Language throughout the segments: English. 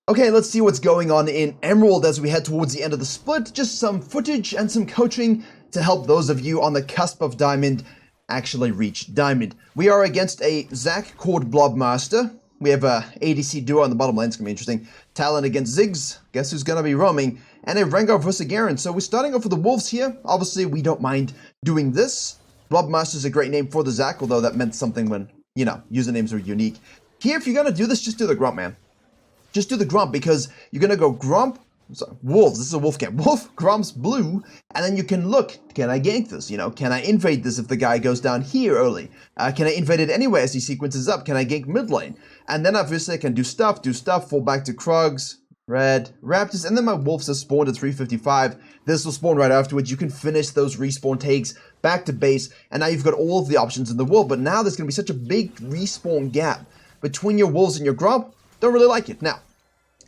Okay, let's see what's going on in Emerald as we head towards the end of the split. Just some footage and some coaching to help those of you on the cusp of Diamond actually reach Diamond. We are against a Zac called Blobmaster. We have a ADC duo on the bottom lane. It's going to be interesting. Talon against Ziggs. Guess who's going to be roaming? And a Rengar versus Garen. So we're starting off with the Wolves here. Obviously, we don't mind doing this. Blobmaster is a great name for the Zac, although that meant something when, you know, usernames are unique. Here, if you're going to do this, just do the Grump, man. Just do the Grump, because you're going to go Grump, Wolves, this is a Wolf camp, Wolf, Grumps, Blue, and then you can look, can I gank this, you know, can I invade this if the guy goes down here early? Can I invade it anyway as he sequences up? Can I gank mid lane? And then obviously I can do stuff, fall back to Krugs, Red, Raptors, and then my Wolves have spawned at 355. This will spawn right afterwards. You can finish those respawn takes back to base, and now you've got all of the options in the world, but now there's going to be such a big respawn gap between your Wolves and your Grump. Don't really like it. Now,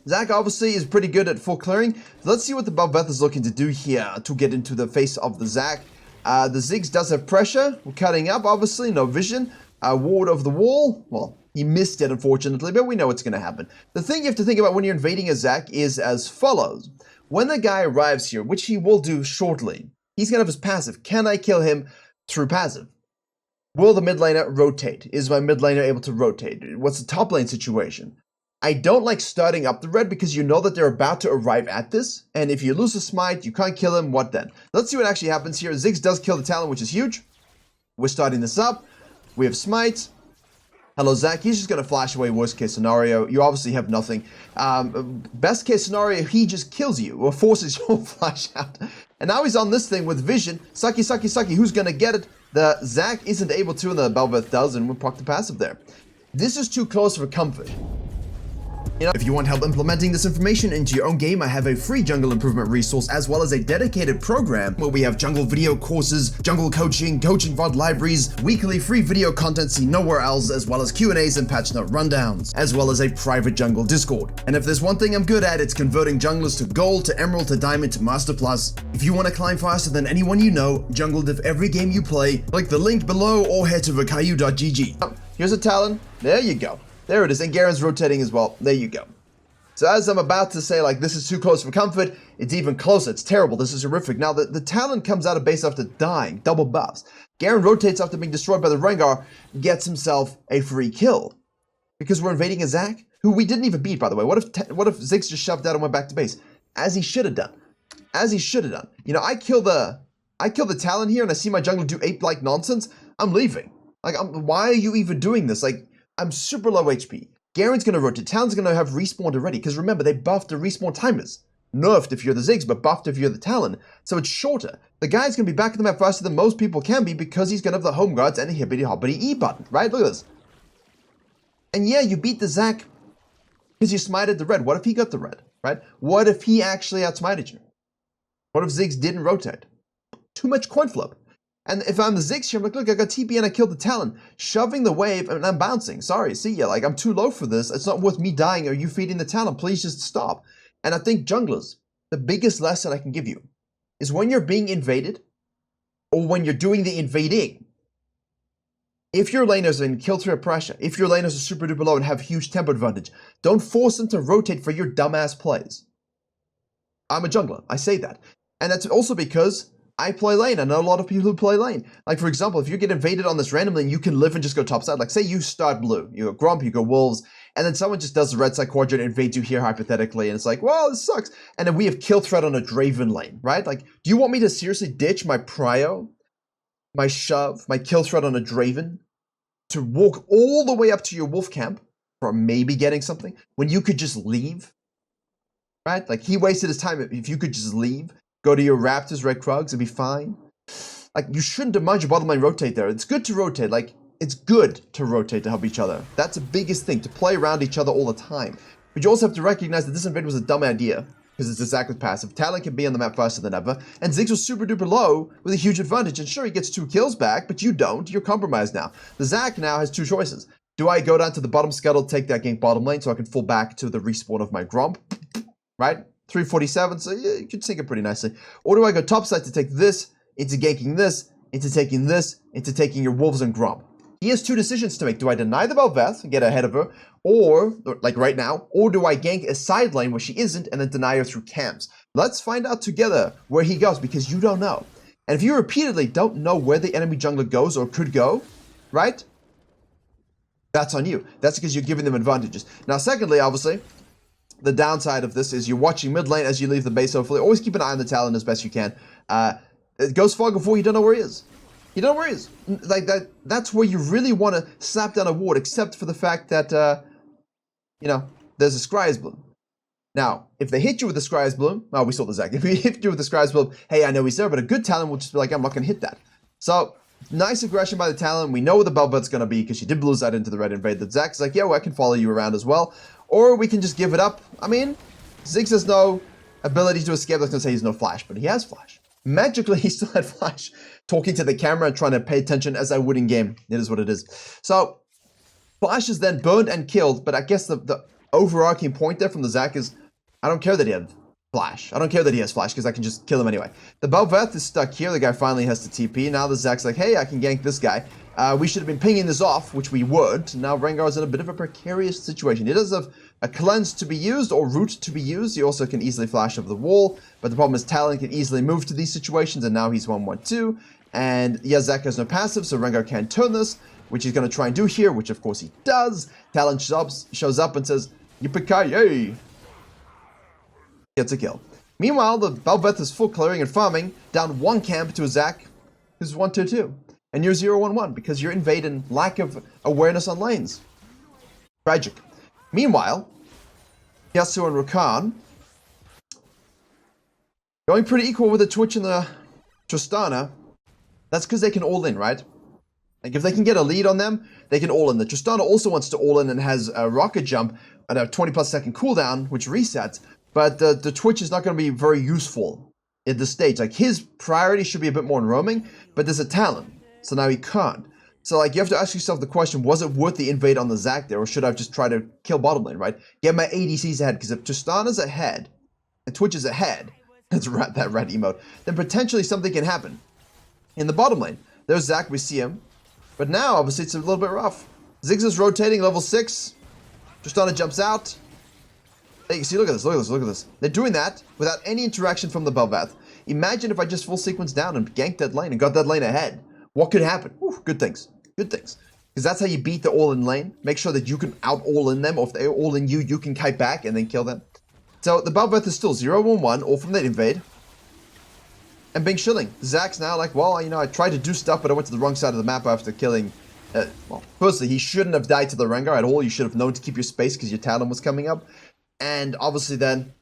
Zac obviously is pretty good at full clearing. So let's see what the Bel'veth is looking to do here to get into the face of the Zac. The Ziggs does have pressure. We're cutting up, obviously. No vision. Ward of the wall. Well, he missed it, unfortunately, but we know what's going to happen. The thing you have to think about when you're invading a Zac is as follows. When the guy arrives here, which he will do shortly, he's going to have his passive. Can I kill him through passive? Will the mid laner rotate? Is my mid laner able to rotate? What's the top lane situation? I don't like starting up the red because you know that they're about to arrive at this, and if you lose a smite, you can't kill him, what then? Let's see what actually happens here. Ziggs does kill the Talon, which is huge. We're starting this up. We have smite. Hello, Zac. He's just going to flash away worst case scenario. You obviously have nothing. Best case scenario, he just kills you or forces your flash out. And now he's on this thing with vision. Sucky. Who's going to get it? The Zac isn't able to, and the Bel'veth does, and we'll proc the passive there. This is too close for comfort. You know, if you want help implementing this information into your own game, I have a free jungle improvement resource as well as a dedicated program where we have jungle video courses, jungle coaching VOD libraries, weekly free video content seen nowhere else, as well as Q&As and patch note rundowns, as well as a private jungle Discord. And if there's one thing I'm good at, it's converting junglers to gold, to emerald, to diamond, to master plus. If you want to climb faster than anyone you know, jungle div every game you play, click the link below or head to virkayu.gg. Here's a Talon. There you go. There it is, and Garen's rotating as well. There you go. So as I'm about to say, like, this is too close for comfort, it's even closer. It's terrible. This is horrific. Now, the Talon comes out of base after dying. Double buffs. Garen rotates after being destroyed by the Rengar, gets himself a free kill. Because we're invading a Zac, who we didn't even beat, by the way. What if Ziggs just shoved out and went back to base? As he should have done. As he should have done. You know, I kill the Talon here, and I see my jungler do ape-like nonsense. I'm leaving. Like, why are you even doing this? Like, I'm super low HP. Garen's going to rotate. Talon's going to have respawned already. Because remember, they buffed the respawn timers. Nerfed if you're the Ziggs, but buffed if you're the Talon. So it's shorter. The guy's going to be back in the map faster than most people can be because he's going to have the home guards and a hippity-hoppity E button. Right? Look at this. And yeah, you beat the Zac because you smited the red. What if he got the red? Right? What if he actually outsmited you? What if Ziggs didn't rotate? Too much coin flip. And if I'm the Ziggs here, I'm like, look, I got TP and I killed the Talon. Shoving the wave, and I'm bouncing. Sorry, see ya. Like, I'm too low for this. It's not worth me dying or you feeding the Talon. Please just stop. And I think junglers, the biggest lesson I can give you is when you're being invaded or when you're doing the invading, if your laners are in kill threat pressure, if your laners are super duper low and have huge tempo advantage, don't force them to rotate for your dumbass plays. I'm a jungler. I say that. And that's also because I play lane. I know a lot of people who play lane. Like, for example, if you get invaded on this randomly and you can live and just go topside, like, say you start blue, you go Grump, you go Wolves, and then someone just does the red side quadrant and invades you here hypothetically, and it's like, well, this sucks. And then we have kill threat on a Draven lane, right? Like, do you want me to seriously ditch my prio, my shove, my kill threat on a Draven to walk all the way up to your Wolf camp for maybe getting something when you could just leave, right? Like, he wasted his time. If you could just leave, go to your Raptors, Red Krugs, and be fine. Like, you shouldn't demand your bottom lane rotate there. It's good to rotate. Like, it's good to rotate to help each other. That's the biggest thing, to play around each other all the time. But you also have to recognize that this invade was a dumb idea, because it's a Zac with passive. Talon can be on the map faster than ever, and Ziggs was super duper low with a huge advantage. And sure, he gets 2 kills back, but you don't. You're compromised now. The Zac now has 2 choices. Do I go down to the bottom scuttle, take that gank bottom lane so I can fall back to the respawn of my Grump? Right? 347, so yeah, you could sink it pretty nicely. Or do I go topside to take this, into ganking this, into taking this, into taking your Wolves and Grump? He has two decisions to make. Do I deny the Bel'veth and get ahead of her, or, like right now, or do I gank a side lane where she isn't and then deny her through camps? Let's find out together where he goes, because you don't know. And if you repeatedly don't know where the enemy jungler goes or could go, right? That's on you. That's because you're giving them advantages. Now, secondly, obviously, the downside of this is you're watching mid lane as you leave the base, hopefully. Always keep an eye on the Talon as best you can. It goes fog before you don't know where he is. You don't know where he is. Like that's where you really want to slap down a ward, except for the fact that, you know, there's a Scry's Bloom. Now, if they hit you with the Scry's Bloom, oh, we saw the Zac. If we hit you with the Scry's Bloom, hey, I know he's there, but a good Talon will just be like, I'm not going to hit that. So, nice aggression by the Talon. We know where the Bel'veth's going to be because she did blue side into the red invade. The Zac's like, yeah, well, I can follow you around as well. Or we can just give it up. I mean, Ziggs has no ability to escape. I was going to say he's no Flash, but he has Flash. Magically, he still had Flash, talking to the camera and trying to pay attention as I would in game. It is what it is. So, Flash is then burned and killed, but I guess the overarching point there from the Zac is, I don't care that he had Flash. I don't care that he has Flash, because I can just kill him anyway. The Bel'veth is stuck here. The guy finally has to TP. Now the Zac's like, hey, I can gank this guy. We should have been pinging this off, which we would. Now Rengar's in a bit of a precarious situation. He does have a cleanse to be used, or root to be used. He also can easily flash over the wall, but the problem is Talon can easily move to these situations, and now he's 1-1-2. And yeah, Zac has no passive, so Rengar can't turn this, which he's going to try and do here, which of course he does. Talon shows up and says, Yippee-ki-yay! Gets a kill. Meanwhile, the Bel'veth is full clearing and farming, down one camp to a Zac who's 1-2-2. And you're 0-1-1 because you're invading lack of awareness on lanes. Tragic. Meanwhile, Yasuo and Rakan going pretty equal with the Twitch and the Tristana. That's because they can all in, right? Like if they can get a lead on them, they can all in. The Tristana also wants to all in and has a rocket jump at a 20+ second cooldown, which resets. But the Twitch is not going to be very useful at this stage. Like his priority should be a bit more in roaming, but there's a Talon. So now he can't. So like you have to ask yourself the question, was it worth the invade on the Zac there, or should I have just tried to kill bottom lane, right? Get my ADCs ahead, because if Tristana's ahead, and Twitch is ahead, that's that red emote, then potentially something can happen. In the bottom lane, there's Zac, we see him. But now, obviously, it's a little bit rough. Ziggs is rotating, level 6. Tristana jumps out. Hey, see, look at this, look at this, look at this. They're doing that without any interaction from the Bel'veth. Imagine if I just full sequence down and ganked that lane and got that lane ahead. What could happen? Ooh, good things. Good things. Because that's how you beat the all-in lane. Make sure that you can out-all-in them, or if they all-in you, you can kite back and then kill them. So the Bel'veth is still 0-1-1, all from that invade. And being shilling. Zac's now like, well, you know, I tried to do stuff, but I went to the wrong side of the map after killing... well, firstly, he shouldn't have died to the Rengar at all. You should have known to keep your space because your Talon was coming up. And obviously then,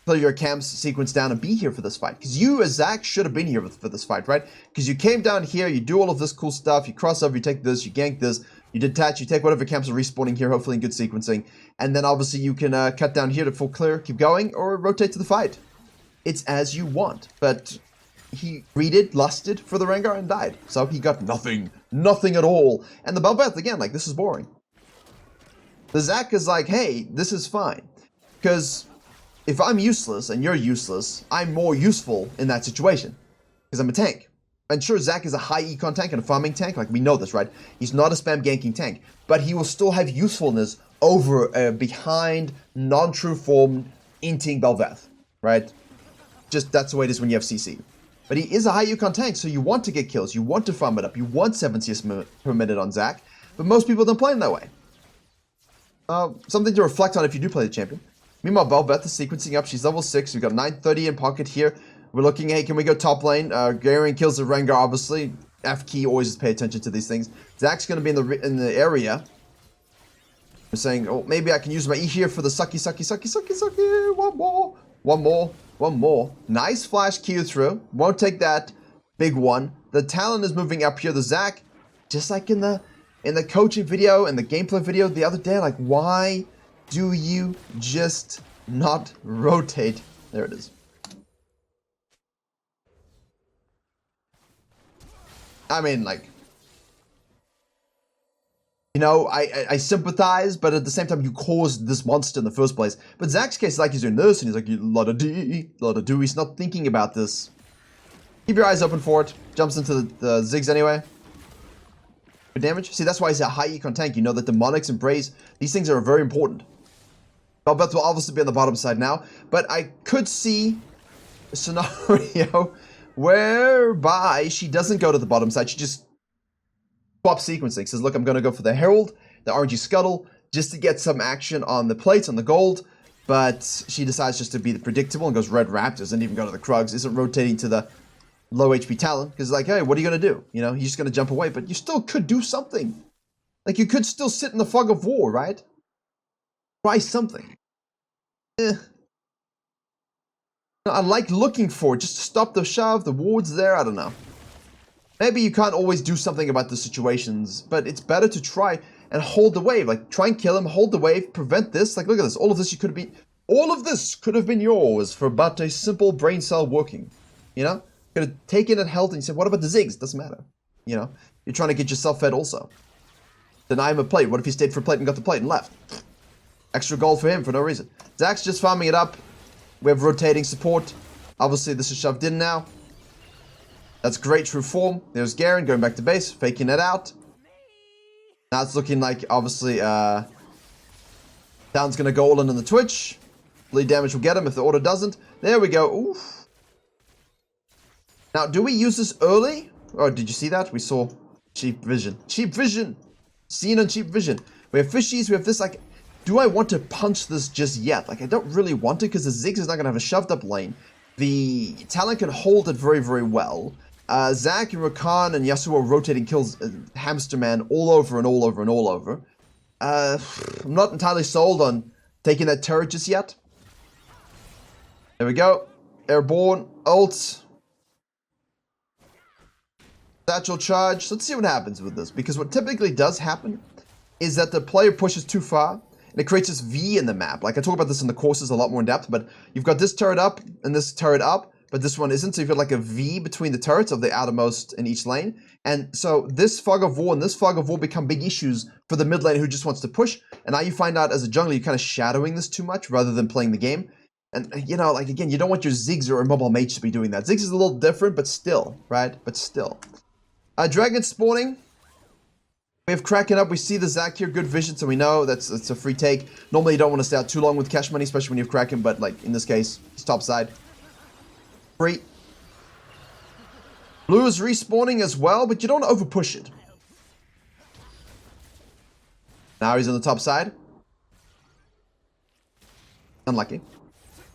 clear your camps, sequence down, and be here for this fight. Because you, as Zac, should have been here for this fight, right? Because you came down here, you do all of this cool stuff, you cross over, you take this, you gank this, you detach, you take whatever camps are respawning here, hopefully in good sequencing. And then obviously you can cut down here to full clear, keep going, or rotate to the fight. It's as you want. But he greeded, lusted for the Rengar and died. So he got nothing. Nothing at all. And the Bel'veth, again, like, this is boring. The Zac is like, hey, this is fine. Because if I'm useless and you're useless, I'm more useful in that situation. Because I'm a tank. And sure, Zac is a high econ tank and a farming tank. Like, we know this, right? He's not a spam ganking tank. But he will still have usefulness over a behind, non-true form, inting Bel'veth. Right? Just, that's the way it is when you have CC. But he is a high econ tank, so you want to get kills. You want to farm it up. You want 7 CS per minute on Zac. But most people don't play him that way. Something to reflect on if you do play the champion. Meanwhile, Bel'veth is sequencing up. She's level 6. We've got 930 in pocket here. We're looking, hey, can we go top lane? Garen kills the Rengar, obviously. F key, always just pay attention to these things. Zac's going to be in the area. We're saying, oh, maybe I can use my E here for the sucky. One more. Nice flash Q through. Won't take that. Big one. The Talon is moving up here. The Zac, just like in the coaching video and the gameplay video the other day, like, why do you just not rotate? There it is. I mean, like, you know, I sympathize, but at the same time, you caused this monster in the first place. But Zac's case is like he's doing this, and he's like, lot of do. He's not thinking about this. Keep your eyes open for it. Jumps into the Ziggs anyway. damage. See, that's why he's a high econ tank. You know that Demonics and Braze, these things are very important. Bel'veth will obviously be on the bottom side now, but I could see a scenario whereby she doesn't go to the bottom side. She just swaps sequencing. Says, look, I'm going to go for the Herald, the RNG Scuttle, just to get some action on the plates, on the gold. But she decides just to be predictable and goes Red Raptors, doesn't even go to the Krugs, isn't rotating to the low HP Talon, because like, hey, what are you going to do? You know, you're just going to jump away, but you still could do something. Like, you could still sit in the fog of war, right? Try something. I like looking for it, just to stop the shove, the wards there, I don't know. Maybe you can't always do something about the situations, but it's better to try and hold the wave. Like, try and kill him, hold the wave, prevent this. Like, look at this. All of this all of this could have been yours for but a simple brain cell working. You know? Could have taken it, held, and you said, what about the Ziggs? Doesn't matter. You know? You're trying to get yourself fed also. Deny him a plate. What if he stayed for a plate and got the plate and left? Extra gold for him for no reason. Zach's just farming it up. We have rotating support. Obviously, this is shoved in now. That's great true form. There's Garen going back to base, faking it out. Now it's looking like, obviously, Down's going to go all in on the Twitch. Bleed damage will get him if the order doesn't. There we go. Oof. Now, do we use this early? Oh, did you see that? We saw cheap vision. Cheap vision! Seen on cheap vision. We have fishies, we have this, like, do I want to punch this just yet? Like, I don't really want to, because the Ziggs is not going to have a shoved up lane. The Talon can hold it very, very well. Zac and Rakan and Yasuo rotating kills Hamster Man all over and all over and all over. I'm not entirely sold on taking that turret just yet. There we go. Airborne, ult. Satchel charge. Let's see what happens with this. Because what typically does happen is that the player pushes too far and it creates this V in the map. Like I talk about this in the courses a lot more in depth, but you've got this turret up and this turret up, but this one isn't. So you've got like a V between the turrets of the outermost in each lane. And so this fog of war and this fog of war become big issues for the mid lane who just wants to push. And now you find out as a jungler, you're kind of shadowing this too much rather than playing the game. And, you know, like, again, you don't want your Ziggs or Immobile Mage to be doing that. Ziggs is a little different, but still, right? But still. Dragon spawning. We have Kraken up. We see the Zac here. Good vision, so we know that's a free take. Normally, you don't want to stay out too long with cash money, especially when you have Kraken, but, like, in this case, it's top side. Free. Blue is respawning as well, but you don't want to over-push it. Now he's on the top side. Unlucky.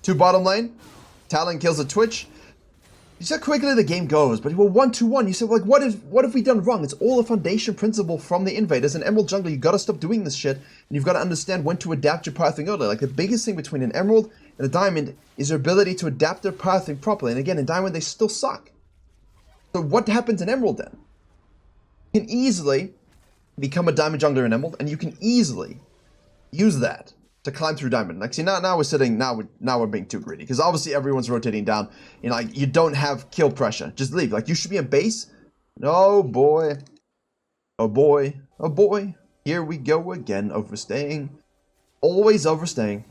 2 bottom lane. Talon kills a Twitch. You see how quickly the game goes, but we're 1-2-1. You said, like, what have we done wrong? It's all a foundation principle from the invaders. In Emerald Jungle, you gotta stop doing this shit, and you've got to understand when to adapt your pathing early. Like, the biggest thing between an Emerald and a Diamond is your ability to adapt their pathing properly. And again, in Diamond, they still suck. So what happens in Emerald then? You can easily become a Diamond Jungler in Emerald, and you can easily use that to climb through Diamond. Like, see, now we're being too greedy, because obviously everyone's rotating down. You know, like, you don't have kill pressure. Just leave. Like, you should be in base. Oh boy. Oh boy. Oh boy. Here we go again, overstaying. Always overstaying.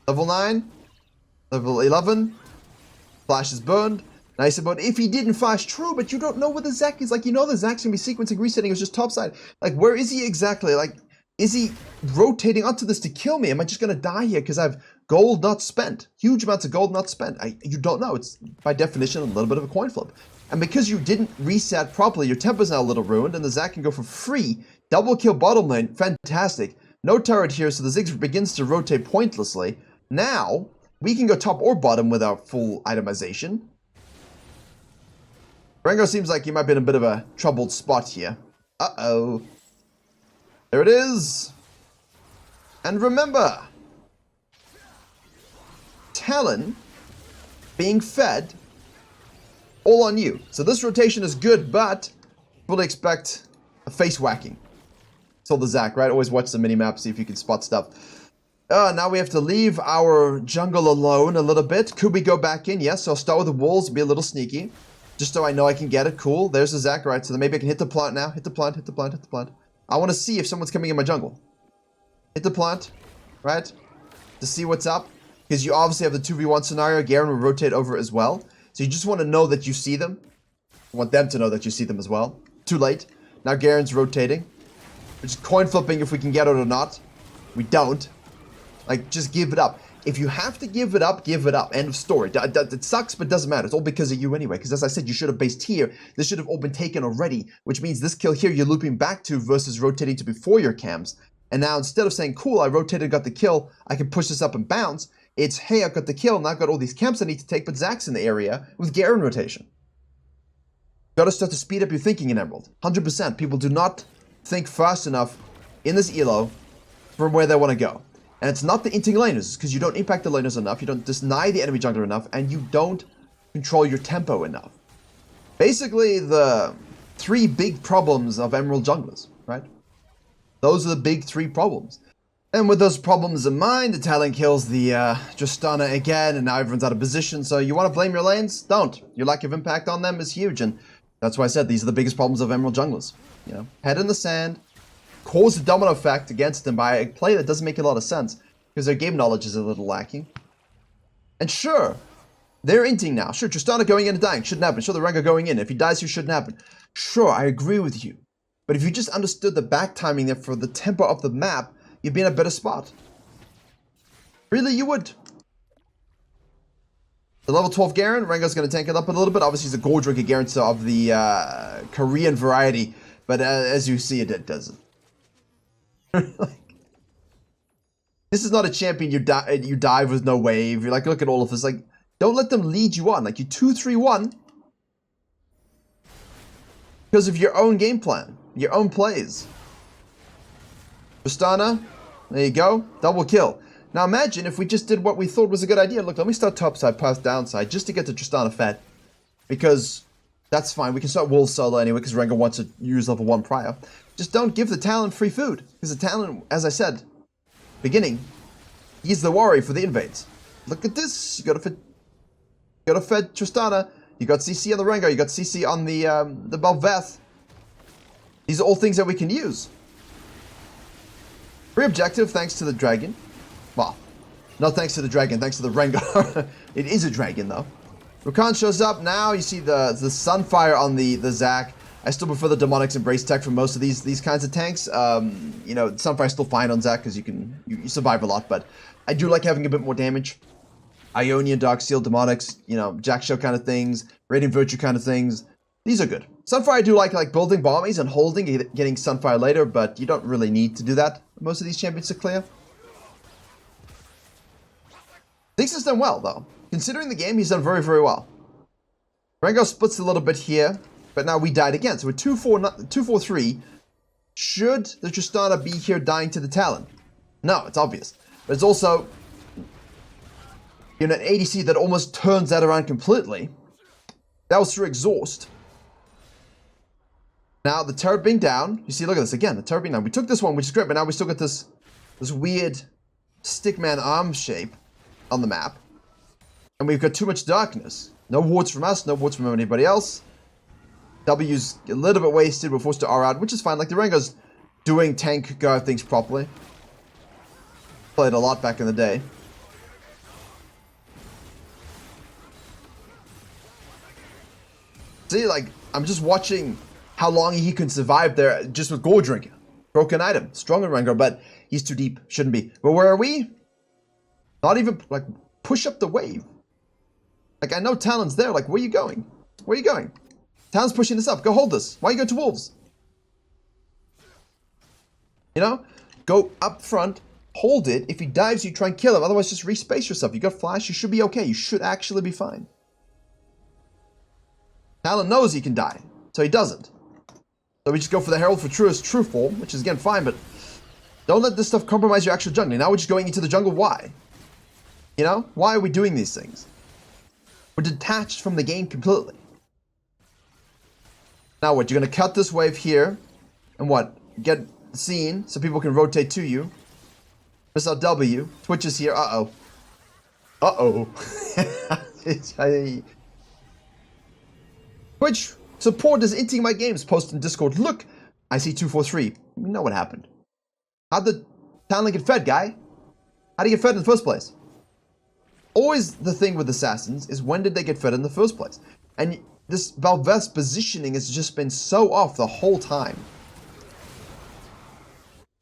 Level 9. Level 11. Flash is burned. Nice about if he didn't flash, true, but you don't know where the Zac is. Like, you know the Zac's gonna be sequencing, resetting. It was just topside. Like, where is he exactly? Like, is he rotating onto this to kill me? Am I just going to die here because I have gold not spent? Huge amounts of gold not spent. You don't know. It's, by definition, a little bit of a coin flip. And because you didn't reset properly, your tempo's now a little ruined, and the Zac can go for free. Double kill bottom lane. Fantastic. No turret here, so the Ziggs begins to rotate pointlessly. Now, we can go top or bottom with our full itemization. Rengo seems like he might be in a bit of a troubled spot here. Uh-oh. There it is. And remember, Talon being fed all on you. So this rotation is good, but fully expect a face whacking. Told the Zac, right? Always watch the minimap, see if you can spot stuff. Now we have to leave our jungle alone a little bit. Could we go back in? Yes, so I'll start with the walls, be a little sneaky. Just so I know I can get it. Cool. There's the Zac, right? So then maybe I can hit the plant now. Hit the plant, hit the plant, hit the plant. I want to see if someone's coming in my jungle. Hit the plant, right? To see what's up. Because you obviously have the 2v1 scenario. Garen will rotate over as well. So you just want to know that you see them. You want them to know that you see them as well. Too late. Now Garen's rotating. We're just coin flipping if we can get it or not. We don't. Like, just give it up. If you have to give it up, give it up. End of story. It sucks, but doesn't matter. It's all because of you anyway. Because as I said, you should have based here. This should have all been taken already. Which means this kill here you're looping back to versus rotating to before your camps. And now instead of saying, cool, I rotated, got the kill, I can push this up and bounce. It's, hey, I got the kill, now I've got all these camps I need to take, but Zach's in the area with Garen rotation. Got to start to speed up your thinking in Emerald. 100%. People do not think fast enough in this elo from where they want to go. And it's not the inting laners, because you don't impact the laners enough, you don't deny the enemy jungler enough, and you don't control your tempo enough. Basically, the 3 big problems of Emerald junglers, right? Those are the big 3 problems. And with those problems in mind, the Talon kills the Tristana again, and now everyone's out of position, so you want to blame your lanes? Don't. Your lack of impact on them is huge, and that's why I said these are the biggest problems of Emerald junglers. You know, head in the sand, cause a domino effect against them by a play that doesn't make a lot of sense because their game knowledge is a little lacking. And sure, they're inting now. Sure, Tristana going in and dying shouldn't happen. Sure, the Rengar going in. If he dies, here shouldn't happen. Sure, I agree with you. But if you just understood the back timing there for the tempo of the map, you'd be in a better spot. Really, you would. The level 12 Garen, Rengar's going to tank it up a little bit. Obviously, he's a gold drinker Garen, so of the Korean variety. But as you see, it doesn't. This is not a champion you dive with no wave. You're like, look at all of this. Like, don't let them lead you on. Like, you 2-3-1 because of your own game plan, your own plays. Tristana, there you go, double kill. Now imagine if we just did what we thought was a good idea. Look, let me start topside, pass downside, just to get to Tristana fed. Because that's fine. We can start Wolf solo anyway, because Rengar wants to use level 1 prior. Just don't give the Talon free food. Because the Talon, as I said, beginning, he's the worry for the invades. Look at this. You gotta fed Tristana. You got CC on the Rengar. You got CC on the Bel'veth. These are all things that we can use. Free objective thanks to the dragon. Well, not thanks to the dragon, thanks to the Rengar. It is a dragon though. Rakan shows up now. You see the Sunfire on the Zac. I still prefer the Demonics Embrace tech for most of these kinds of tanks. You know, Sunfire's still fine on Zac because you survive a lot, but I do like having a bit more damage. Ionian, Darksteel, Demonics, you know, Jack Show kind of things, Radiant Virtue kind of things. These are good. Sunfire I do like building bombies and holding, getting Sunfire later, but you don't really need to do that. Most of these champions to clear. Ziggs has done well, though. Considering the game, he's done very, very well. Rengar splits a little bit here, but now we died again. So we're 2-4-3. Should the Tristana be here dying to the Talon? No, it's obvious. But it's also, you know, an ADC that almost turns that around completely. That was through exhaust. Now, the turret being down, you see, look at this again, the turret being down. We took this one, which is great, but now we still got this weird stickman arm shape on the map. And we've got too much darkness. No wards from us, no wards from anybody else. W's a little bit wasted, we're forced to R out, which is fine. Like, the Rengar's doing tank guard things properly. Played a lot back in the day. See, like, I'm just watching how long he can survive there just with gold drinking. Broken item. Stronger Rengar, but he's too deep. Shouldn't be. But where are we? Not even, like, push up the wave. Like, I know Talon's there. Like, where are you going? Where are you going? Talon's pushing this up. Go hold this. Why are you going to Wolves? You know? Go up front. Hold it. If he dives, you try and kill him. Otherwise, just respace yourself. You got flash. You should be okay. You should actually be fine. Talon knows he can die. So he doesn't. So we just go for the Herald for Truest True Form, which is again fine, but don't let this stuff compromise your actual jungling. Now we're just going into the jungle. Why? You know? Why are we doing these things? We're detached from the game completely. Now what? You're going to cut this wave here, and what? Get seen so people can rotate to you. Miss out W. Twitch is here. Uh-oh. Uh-oh. Twitch support is inting my games. Post in Discord. Look, I see 243. You know what happened. How'd the Talon get fed, guy? How'd he get fed in the first place? Always the thing with assassins is when did they get fed in the first place? And this Bel'veth's positioning has just been so off the whole time.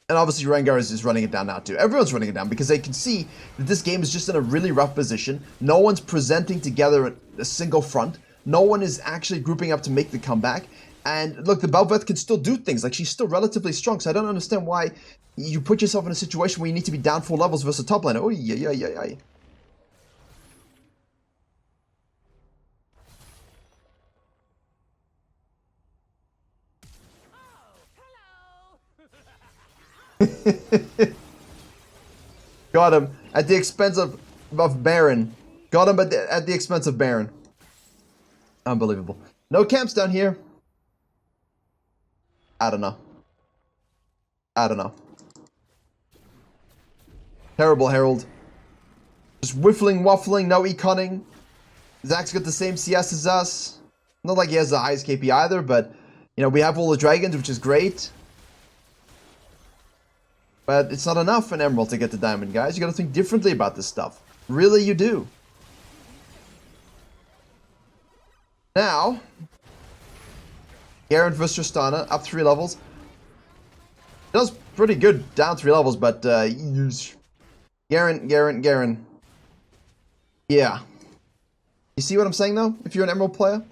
And obviously Rengar is running it down now too. Everyone's running it down because they can see that this game is just in a really rough position. No one's presenting together a single front. No one is actually grouping up to make the comeback. And look, the Bel'veth can still do things. Like, she's still relatively strong, so I don't understand why you put yourself in a situation where you need to be down 4 levels versus a top laner. Oh, yeah. Got him at the expense of Baron. Got him at the expense of Baron. Unbelievable. No camps down here. I don't know. Terrible Herald. Just whiffling, waffling, no econing. Zach's got the same CS as us. Not like he has the highest KP either, but, you know, we have all the dragons, which is great. But it's not enough in Emerald to get to Diamond, guys. You gotta think differently about this stuff. Really, you do. Now, Garen versus Tristana, up 3 levels. Does pretty good down 3 levels, but Garen. Yeah. You see what I'm saying, though? If you're an Emerald player?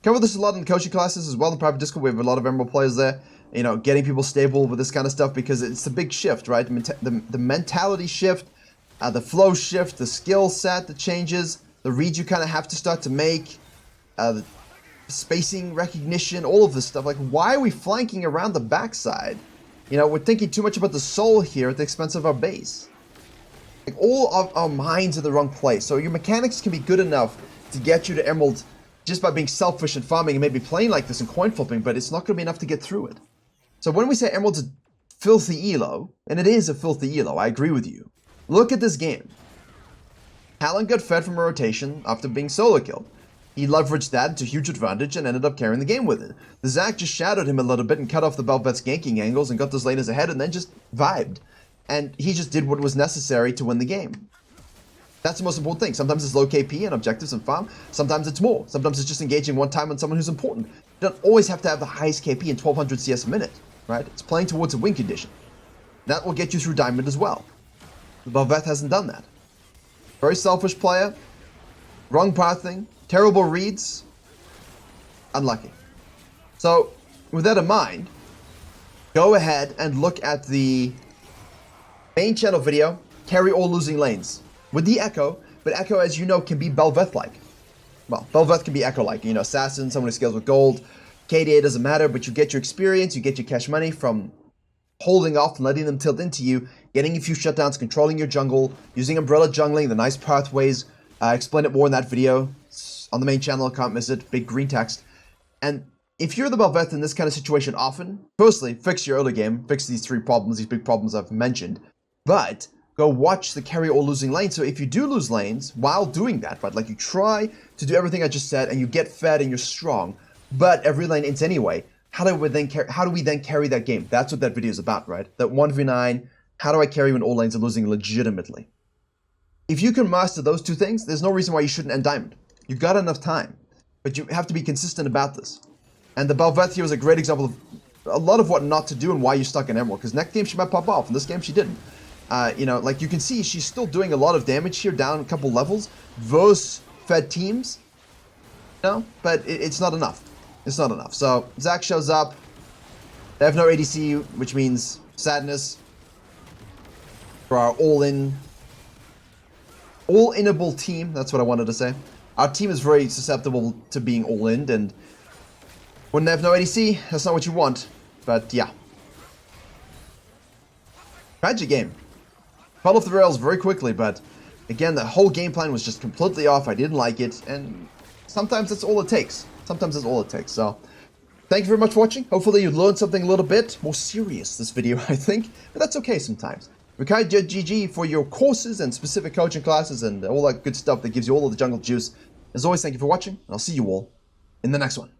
Cover this a lot in coaching classes as well. In private Discord, we have a lot of Emerald players there. You know, getting people stable with this kind of stuff because it's a big shift, right? The mentality shift, the flow shift, the skill set that changes, the reads you kind of have to start to make, the spacing recognition, all of this stuff. Like, why are we flanking around the backside? You know, we're thinking too much about the soul here at the expense of our base. Like, all of our minds are in the wrong place. So your mechanics can be good enough to get you to Emerald just by being selfish and farming and maybe playing like this and coin flipping, but it's not going to be enough to get through it. So when we say Emerald's a filthy elo, and it is a filthy elo, I agree with you. Look at this game. Talon got fed from a rotation after being solo killed. He leveraged that to huge advantage and ended up carrying the game with it. The Zac just shadowed him a little bit and cut off the Bel'veth's ganking angles and got those laners ahead and then just vibed. And he just did what was necessary to win the game. That's the most important thing. Sometimes it's low KP and objectives and farm. Sometimes it's more. Sometimes it's just engaging one time on someone who's important. You don't always have to have the highest KP and 1200 CS a minute, right? It's playing towards a win condition. That will get you through Diamond as well. The Bel'veth hasn't done that. Very selfish player. Wrong pathing. Terrible reads. Unlucky. So, with that in mind, go ahead and look at the main channel video, Carry All Losing Lanes, with the Echo, but Echo, as you know, can be Bel'veth-like. Well, Bel'veth can be Echo-like, you know, assassin, someone who scales with gold. KDA doesn't matter, but you get your experience, you get your cash money from holding off and letting them tilt into you, getting a few shutdowns, controlling your jungle, using umbrella jungling, the nice pathways. I explained it more in that video. It's on the main channel, can't miss it, big green text. And if you're the Bel'veth in this kind of situation often, firstly, fix your early game, fix these 3 problems, these big problems I've mentioned, but go watch the Carry All Losing Lanes. So if you do lose lanes while doing that, right, like you try to do everything I just said and you get fed and you're strong, but every lane ends anyway, how do we then carry that game? That's what that video is about, right? That 1v9, how do I carry when all lanes are losing legitimately? If you can master those 2 things, there's no reason why you shouldn't end Diamond. You've got enough time, but you have to be consistent about this. And the Bel'veth here was a great example of a lot of what not to do and why you're stuck in Emerald, because next game she might pop off, and this game she didn't. You know, like you can see, she's still doing a lot of damage here, down a couple levels, versus fed teams. You know, but it's not enough. It's not enough. So Zac shows up. They have no ADC, which means sadness for our all-inable team. That's what I wanted to say. Our team is very susceptible to being all-in, and when they have no ADC, that's not what you want. But yeah. Tragic game. Fell off the rails very quickly, but again, the whole game plan was just completely off. I didn't like it, and sometimes that's all it takes. Sometimes that's all it takes. So, thank you very much for watching. Hopefully you learned something a little bit more serious this video, I think, but that's okay sometimes. Virkayu.gg for your courses and specific coaching classes and all that good stuff that gives you all of the jungle juice. As always, thank you for watching, and I'll see you all in the next one.